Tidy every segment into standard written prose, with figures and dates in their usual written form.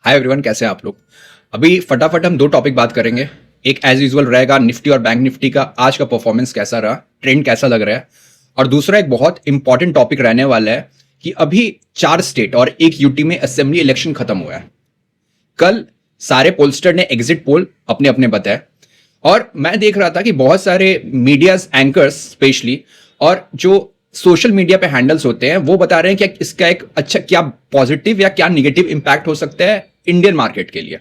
Hi everyone, कैसे हैं आप लोग। अभी फटाफट हम दो टॉपिक बात करेंगे। एक एज यूजुअल रहेगा निफ्टी और बैंक निफ्टी का आज का परफॉर्मेंस कैसा रहा, ट्रेंड कैसा लग रहा है। और दूसरा एक बहुत इंपॉर्टेंट टॉपिक रहने वाला है कि अभी 4 स्टेट और एक यूटी में असेंबली इलेक्शन खत्म हुआ है। कल सारे पोलस्टर ने एग्जिट पोल अपने अपने बताए और मैं देख रहा था कि बहुत सारे मीडिया एंकर्स स्पेशली और जो सोशल मीडिया पे हैंडल्स होते हैं वो बता रहे हैं कि इसका एक अच्छा क्या पॉजिटिव या क्या निगेटिव इंपैक्ट हो सकता है इंडियन मार्केट के लिए।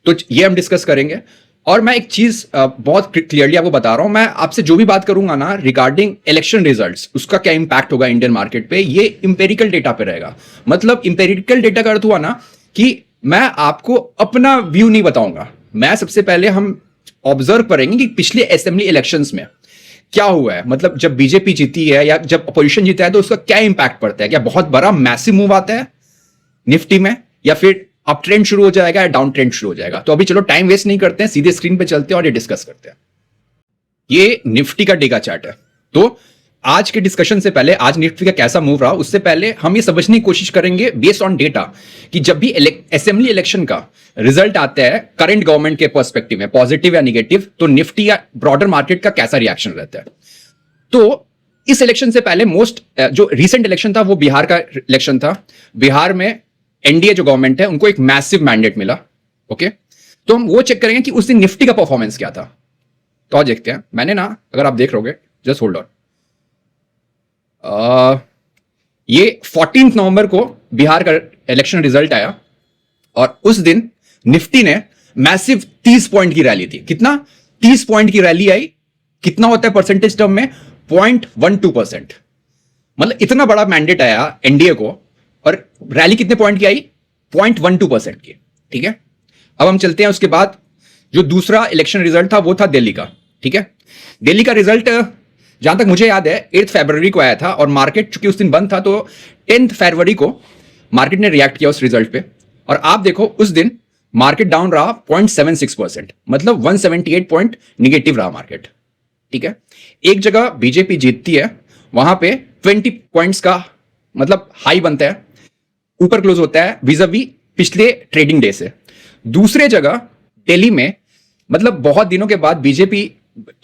तो ये हम डिस्कस करेंगे। और मैं एक चीज बहुत क्लियरली आपको बता रहा हूं, मैं आपसे जो भी बात करूंगा ना रिगार्डिंग इलेक्शन रिजल्ट्स, उसका क्या इंपैक्ट होगा इंडियन मार्केट पे, ये इंपेरिकल डेटा पे रहेगा। मतलब इंपेरिकल डेटा का अर्थ हुआ ना कि मैं आपको अपना व्यू नहीं बताऊंगा। मैं सबसे पहले हम ऑब्जर्व करेंगे कि पिछले असेंबली इलेक्शंस में क्या हुआ है। मतलब जब बीजेपी जीती है या जब अपोजिशन जीता है तो उसका क्या इंपैक्ट पड़ता है। क्या बहुत बड़ा मैसिव मूव आता है निफ्टी में, या फिर अप ट्रेंड शुरू हो जाएगा या डाउन ट्रेंड शुरू हो जाएगा। तो अभी चलो टाइम वेस्ट नहीं करते हैं, सीधे स्क्रीन पे चलते हैं और ये डिस्कस करते हैं। ये निफ्टी का डेगा चार्ट है। तो आज के डिस्कशन से पहले, आज निफ्टी का कैसा मूव रहा उससे पहले हम ये समझने की कोशिश करेंगे बेस्ड ऑन डेटा कि जब भी असेंबली इलेक्शन का रिजल्ट आता है करंट गवर्नमेंट के पर्सपेक्टिव में, पॉजिटिव या निगेटिव, तो निफ्टी या ब्रॉडर मार्केट का कैसा रिएक्शन रहता है। तो इस इलेक्शन से पहले जो रीसेंट इलेक्शन था वो बिहार का इलेक्शन था। बिहार में एनडीए जो गवर्नमेंट है उनको एक मैसिव मैंडेट मिला। ओके, तो हम वो चेक करेंगे कि उस दिन निफ्टी का परफॉर्मेंस क्या था। तो आज देखते हैं। मैंने ना, अगर आप देख रहोगे, जस्ट होल्ड ऑन, ये 14 नवंबर को बिहार का इलेक्शन रिजल्ट आया और उस दिन निफ्टी ने मैसिव 30 पॉइंट की रैली थी। कितना? 30 पॉइंट की रैली आई। कितना होता है परसेंटेज टर्म में? 0.12%। मतलब इतना बड़ा मैंडेट आया एनडीए को और रैली कितने पॉइंट की आई? 0.12% की। ठीक है, अब हम चलते हैं। उसके बाद जो दूसरा इलेक्शन रिजल्ट था वो था दिल्ली का। ठीक है, दिल्ली का रिजल्ट जहां तक मुझे याद है 8 फरवरी को आया था और मार्केट चूंकि उस दिन बंद था तो 10 फरवरी को मार्केट ने रिएक्ट किया उस रिजल्ट पे। और आप देखो उस दिन मार्केट डाउन रहा 0.76%, मतलब 178 पॉइंट निगेटिव रहा मार्केट। ठीक है, एक जगह बीजेपी जीतती है, वहां पे 20 पॉइंट्स का मतलब हाई बनता है, ऊपर क्लोज होता है विज़ावी पिछले ट्रेडिंग डे से। दूसरे जगह दिल्ली में मतलब बहुत दिनों के बाद बीजेपी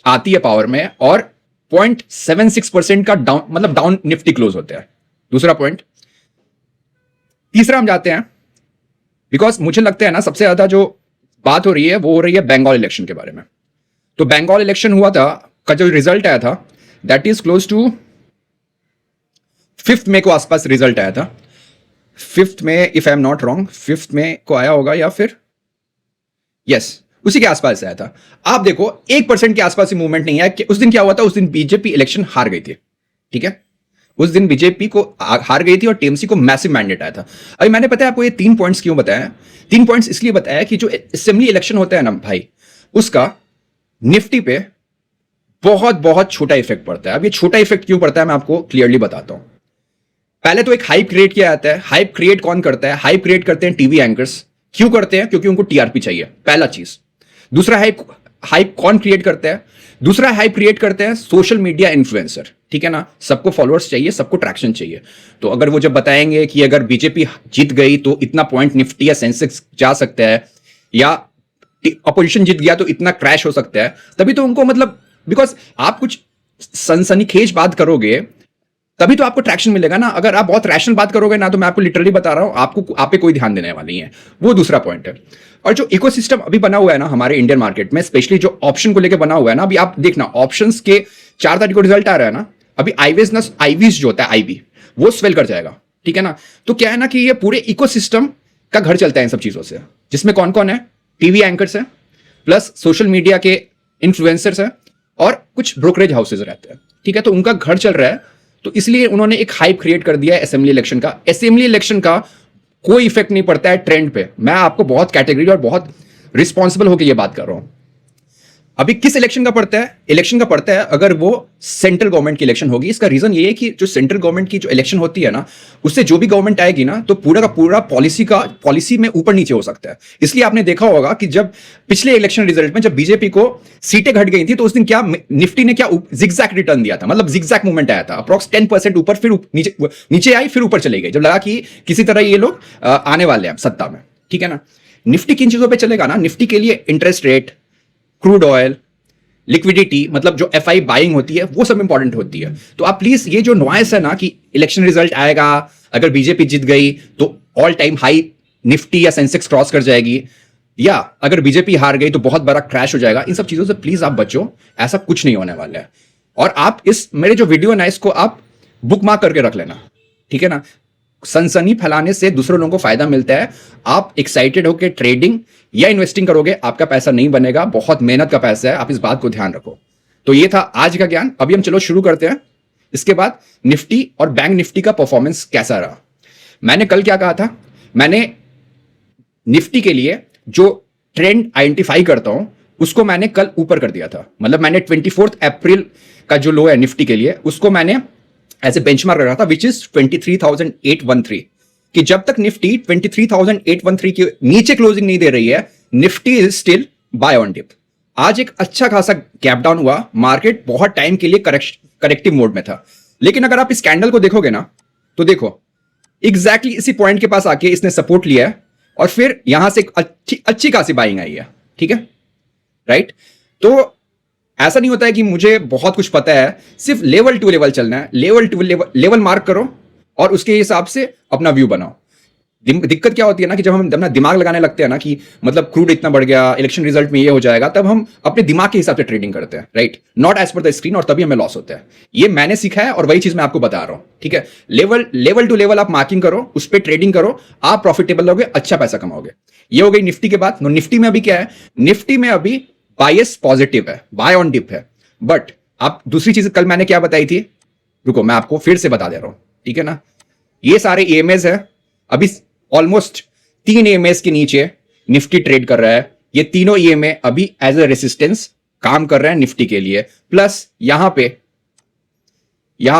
आती है पावर में और 0.76% का डाउन, मतलब डाउन निफ्टी क्लोज होता है। दूसरा पॉइंट। तीसरा हम जाते हैं, बिकॉज मुझे लगता है ना सबसे ज्यादा जो बात हो रही है वो हो रही है बंगाल इलेक्शन के बारे में। तो बंगाल इलेक्शन हुआ था का जो रिजल्ट आया था दैट इज क्लोज टू 5 मई को आसपास रिजल्ट आया था। 5 मई, if I am not wrong, 5 मई को आया होगा या फिर यस उसी के आसपास आया था। आप देखो 1% के आसपास ही मूवमेंट नहीं है कि उस दिन क्या हुआ था। उस दिन बीजेपी इलेक्शन हार गई थी। ठीक है, उस दिन बीजेपी को हार गई थी और टीएमसी को मैसिव मैंडेट आया था। अभी मैंने पता है आपको ये 3 पॉइंट्स क्यों बताया। 3 पॉइंट्स इसलिए बताया कि जो असेंबली इलेक्शन होता है ना भाई, उसका निफ्टी पे बहुत बहुत छोटा इफेक्ट पड़ता है। अब ये छोटा इफेक्ट क्यों पड़ता है मैं आपको क्लियरली बताता हूं। पहले तो एक हाइप क्रिएट किया जाता है। हाइप क्रिएट कौन करता है? हाइप क्रिएट करते हैं टीवी एंकर्स। क्यों करते हैं? क्योंकि उनको टीआरपी चाहिए, पहला चीज। दूसरा हाइप कौन क्रिएट करता है? दूसरा हाइप क्रिएट करते हैं सोशल मीडिया इन्फ्लुएंसर। ठीक है ना, सबको फॉलोअर्स चाहिए, सबको ट्रैक्शन चाहिए। तो अगर वो जब बताएंगे कि अगर बीजेपी जीत गई तो इतना पॉइंट निफ्टी या सेंसेक्स जा सकता है, या अपोजिशन जीत गया तो इतना क्रैश हो सकता है, तभी तो उनको, मतलब बिकॉज आप कुछ सनसनीखेज बात करोगे तभी तो आपको ट्रैक्शन मिलेगा ना। अगर आप बहुत रैशनल बात करोगे ना, तो मैं आपको लिटरली बता रहा हूं, आपको आप पे कोई ध्यान देने वाली है। वो दूसरा पॉइंट है। और जो इकोसिस्टम अभी बना हुआ है ना हमारे इंडियन मार्केट में, स्पेशली जो ऑप्शन को लेकर बना हुआ है ना, अभी आप देखना ऑप्शंस के 4 तारीख को रिजल्ट आ रहा है ना, अभी आईवीज जो होता है आईवी वो स्वेल कर जाएगा। ठीक है ना, तो क्या है ना कि ये पूरे इकोसिस्टम का घर चलता है इन सब चीजों से, जिसमें कौन कौन है? टीवी एंकर्स है, प्लस सोशल मीडिया के इन्फ्लुएंसर्स है और कुछ ब्रोकरेज हाउसेज रहते हैं। ठीक है, तो उनका घर चल रहा है। तो इसलिए उन्होंने एक हाइप क्रिएट कर दिया है असेंबली इलेक्शन का। असेंबली इलेक्शन का कोई इफेक्ट नहीं पड़ता है ट्रेंड पे। मैं आपको बहुत कैटेगरी और बहुत रिस्पॉन्सिबल होकर यह बात कर रहा हूं। अभी किस इलेक्शन का पड़ता है? इलेक्शन का पड़ता है अगर वो सेंट्रल गवर्नमेंट की इलेक्शन होगी। इसका रीजन ये है कि जो सेंट्रल गवर्नमेंट की जो इलेक्शन होती है ना, उससे जो भी गवर्नमेंट आएगी ना, तो पूरा का पूरा पॉलिसी में ऊपर नीचे हो सकता है। इसलिए आपने देखा होगा कि जब पिछले इलेक्शन रिजल्ट में जब बीजेपी को सीटें घट गई थी तो उस दिन क्या निफ्टी ने क्या जिगजैग रिटर्न दिया था, मतलब जिगजैग मूवमेंट आया था। अप्रॉक्स 10% ऊपर, फिर नीचे आई, फिर ऊपर चली गई, जब लगा कि किसी तरह ये लोग आने वाले हैं सत्ता में। ठीक है ना। निफ्टी किन चीजों पे चलेगा ना, निफ्टी के लिए interest rate, crude oil, liquidity, मतलब जो एफआई बाइंग होती है वो सब इंपॉर्टेंट होती है। तो आप प्लीज ये जो नॉइस है ना कि इलेक्शन रिजल्ट आएगा, अगर बीजेपी जीत गई तो ऑल टाइम हाई निफ्टी या सेंसेक्स क्रॉस कर जाएगी, या अगर बीजेपी हार गई तो बहुत बड़ा क्रैश हो जाएगा, इन सब चीजों से प्लीज आप बचो। ऐसा कुछ नहीं होने वाला है। और आप इस मेरे जो वीडियो है ना इसको आप बुक मार्क करके रख लेना, ठीक है ना। सनसनी फैलाने से दूसरे लोगों को फायदा मिलता है। आप एक्साइटेड होकर ट्रेडिंग या इन्वेस्टिंग करोगे, आपका पैसा नहीं बनेगा, बहुत मेहनत का पैसा है, आप इस बात को ध्यान रखो। तो ये था आज का ज्ञान। अभी हम चलो शुरू करते हैं। इसके बाद निफ्टी और बैंक निफ्टी का परफॉर्मेंस कैसा रहा। मैंने कल क्या कहा था, मैंने निफ्टी के लिए जो ट्रेंड आइडेंटिफाई करता हूं उसको मैंने कल ऊपर कर दिया था। मतलब मैंने 24 अप्रैल का जो लो है निफ्टी के लिए उसको मैंने एज ए बेंचमार्क रखा था, विच इज 23,813, कि जब तक निफ्टी 23,813 के नीचे क्लोजिंग नहीं दे रही है, Nifty is still buy on dip. आज एक अच्छा खासा गैप डाउन हुआ, मार्केट बहुत टाइम के लिए करेक्टिव मोड में था। लेकिन अगर आप इस कैंडल को देखोगे ना तो देखो एग्जैक्टली इसी पॉइंट के पास आके इसने सपोर्ट लिया है और फिर यहां से एक अच्छी खासी बाइंग आई है, ठीक है, राइट। तो ऐसा नहीं होता है कि मुझे बहुत कुछ पता है, सिर्फ लेवल टू लेवल चलना है, लेवल टू लेवल मार्क करो और उसके हिसाब से अपना व्यू बनाओ। दिक्कत क्या होती है ना कि जब हम अपना दिमाग लगाने लगते हैं ना कि मतलब क्रूड इतना बढ़ गया, इलेक्शन रिजल्ट में ये हो जाएगा, तब हम अपने दिमाग के हिसाब से ट्रेडिंग करते हैं, right, not as per the screen, और तभी हमें लॉस होता है। ये मैंने सीखा है और वही चीज मैं आपको बता रहा हूं, ठीक है। लेवल टू लेवल आप मार्किंग करो, उस पर ट्रेडिंग करो, आप प्रॉफिटेबल लोगे, अच्छा पैसा कमाओगे। ये हो गई निफ्टी के बाद। निफ्टी में अभी क्या है, निफ्टी में अभी बायस पॉजिटिव है, बाय ऑन डिप है। बट आप दूसरी चीज कल मैंने क्या बताई थी, रुको मैं आपको फिर से बता दे रहा हूं, ठीक है ना। ये सारे ईएमएस है, अभी ऑलमोस्ट 3 ईएमएस के नीचे निफ्टी ट्रेड कर रहा है। ये तीनों ईएमए अभी एज ए रेसिस्टेंस काम कर रहे हैं निफ्टी के लिए। प्लस यहां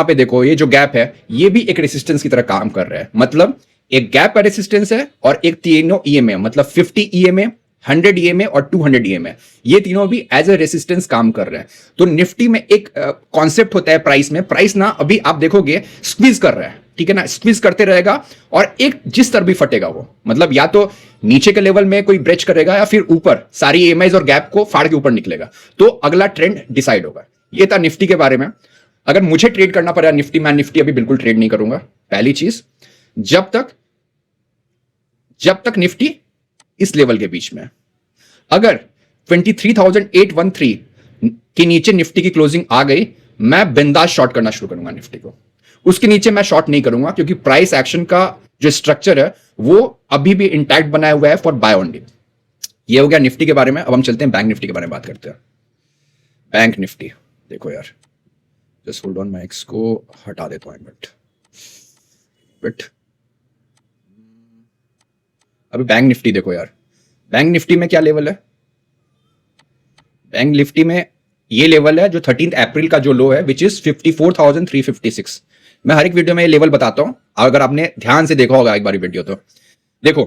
पे देखो ये जो गैप है ये भी एक रेसिस्टेंस की तरह काम कर रहा है। मतलब एक गैप का रेसिस्टेंस है और एक तीनों ईएमए, मतलब 50 ईएमए, 100 ईएमए और 200 ईएमए, ये तीनों भी एज ए रेसिस्टेंस काम कर रहे हैं। तो निफ्टी में एक कॉन्सेप्ट होता है प्राइस में, प्राइस ना अभी आप देखोगे स्क्वीज कर रहा है, ठीक है ना, स्क्वीज करते रहेगा और एक जिस तरह भी फटेगा वो, मतलब या तो नीचे के लेवल में कोई ब्रेच करेगा या फिर ऊपर सारी ईएमआईज और गैप को फाड़ के ऊपर निकलेगा, तो अगला ट्रेंड डिसाइड होगा। ये था निफ्टी के बारे में। अगर मुझे ट्रेड करना पड़ा निफ्टी, मैं निफ्टी अभी बिल्कुल ट्रेड नहीं करूंगा। पहली चीज, जब तक निफ्टी इस लेवल के बीच में, अगर 23,813 के नीचे निफ्टी की क्लोजिंग आ गई, मैं बिंदास शॉर्ट करना शुरू करूंगा निफ्टी को। उसके नीचे मैं शॉर्ट नहीं करूंगा क्योंकि प्राइस एक्शन का जो स्ट्रक्चर है वो अभी भी इंटैक्ट बनाया हुआ है फॉर बाय ऑन डिप। ये हो गया निफ्टी के बारे में। अब हम चलते हैं बैंक निफ्टी के बारे में बात करते हैं। बैंक निफ्टी देखो यार, जस्ट होल्ड ऑन, मैं इसको हटा देता हूं बट अभी बैंक निफ्टी देखो यार, बैंक निफ्टी में क्या लेवल है, बैंक निफ्टी में ये लेवल है जो 13 अप्रैल का जो लो है, विच इज 54,356। मैं हर एक वीडियो में ये लेवल बताता हूं, अगर आपने ध्यान से देखा होगा एक बार वीडियो तो देखो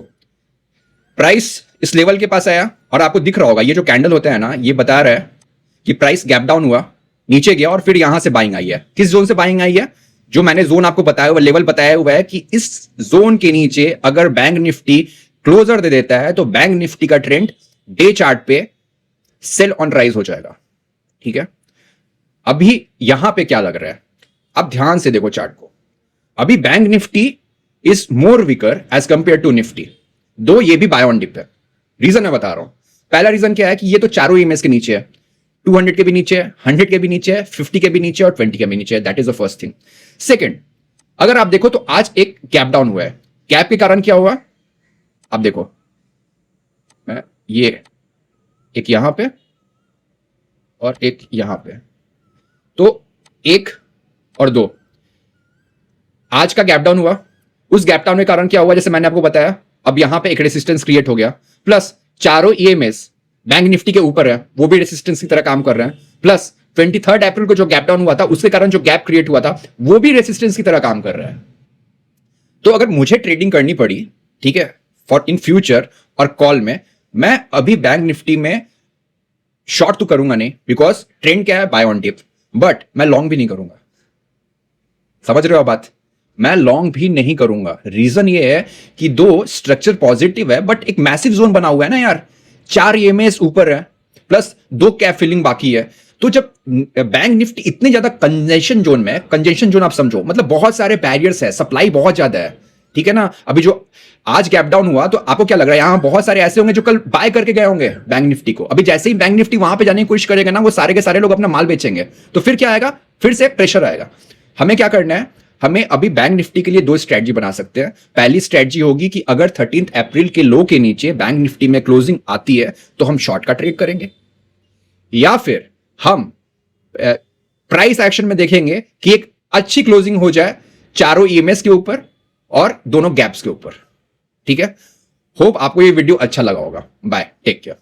प्राइस इस लेवल के पास आया और आपको दिख रहा होगा ये जो कैंडल होता है ना, ये बता रहा है कि प्राइस गैप डाउन हुआ, नीचे गया और फिर यहां से बाइंग आई है। किस जोन से बाइंग आई है, जो मैंने जोन आपको बताया हुआ, लेवल बताया हुआ है कि इस जोन के नीचे अगर बैंक निफ्टी क्लोजर दे देता है तो बैंक निफ्टी का ट्रेंड डे चार्ट पे सेल ऑन राइज हो जाएगा, ठीक है। अभी यहां पे क्या लग रहा है, अब ध्यान से देखो चार्ट को। अभी bank Nifty is more weaker as compare to Nifty, दो ये भी बाय ऑन डिप है। रीजन मैं बता रहा हूं। पहला रीजन क्या है कि ये तो चारों ईएमएस के नीचे है, 200 के भी नीचे है, 100 के भी नीचे है, 50 के भी नीचे और 20 के भी नीचे है। That is the first thing. Second, अगर आप देखो तो आज एक गैप डाउन हुआ है। गैप के कारण क्या हुआ, आप देखो ये एक यहां पे और एक यहां पे, तो 1 और 2 आज का गैप डाउन हुआ। उस गैप डाउन के कारण क्या हुआ, जैसे मैंने आपको बताया, अब यहां पे एक रेसिस्टेंस क्रिएट हो गया। प्लस चारों ईएमएस बैंक निफ्टी के ऊपर है, वो भी रेसिस्टेंस की तरह काम कर रहे हैं। प्लस 23 अप्रैल को जो गैप डाउन हुआ था उसके कारण जो गैप क्रिएट हुआ था वो भी रेसिस्टेंस की तरह काम कर रहा है। तो अगर मुझे ट्रेडिंग करनी पड़ी, ठीक है, फॉर इन फ्यूचर और कॉल में, मैं अभी बैंक निफ्टी में शॉर्ट तो करूंगा नहीं, बिकॉज ट्रेंड क्या है, बाय ऑन डिप, बट मैं लॉन्ग भी नहीं करूंगा। समझ रहे हो बात। मैं लॉन्ग भी नहीं करूंगा। रीजन ये है कि दो स्ट्रक्चर पॉजिटिव है बट एक मैसिव जोन बना हुआ है ना यार, 4 ईएमएस ऊपर है प्लस 2 कैप फिलिंग बाकी है। तो जब बैंक निफ्टी इतने ज्यादा कंजेशन जोन में, कंजेशन जोन आप समझो मतलब बहुत सारे बैरियर्स है, सप्लाई बहुत ज्यादा है, ठीक है ना। अभी जो आज गैप डाउन हुआ तो आपको क्या लग रहा है, यहां बहुत सारे ऐसे होंगे जो कल बाय करके गए होंगे बैंक निफ्टी को। अभी जैसे ही बैंक निफ्टी वहां पे जाने की कोशिश करेगा ना, वो सारे के सारे लोग अपना माल बेचेंगे, तो फिर क्या आएगा, फिर से प्रेशर आएगा। हमें क्या करना है, हमें अभी बैंक निफ्टी के लिए 2 स्ट्रेटजी बना सकते हैं। पहली स्ट्रेटजी होगी कि अगर 13 अप्रैल के लो के नीचे बैंक निफ्टी में क्लोजिंग आती है तो हम शॉर्ट का ट्रेड करेंगे, या फिर हम प्राइस एक्शन में देखेंगे कि एक अच्छी क्लोजिंग हो जाए चारों ईएमएस के ऊपर और दोनों गैप्स के ऊपर। ठीक है, होप आपको ये वीडियो अच्छा लगा होगा। Bye, take care.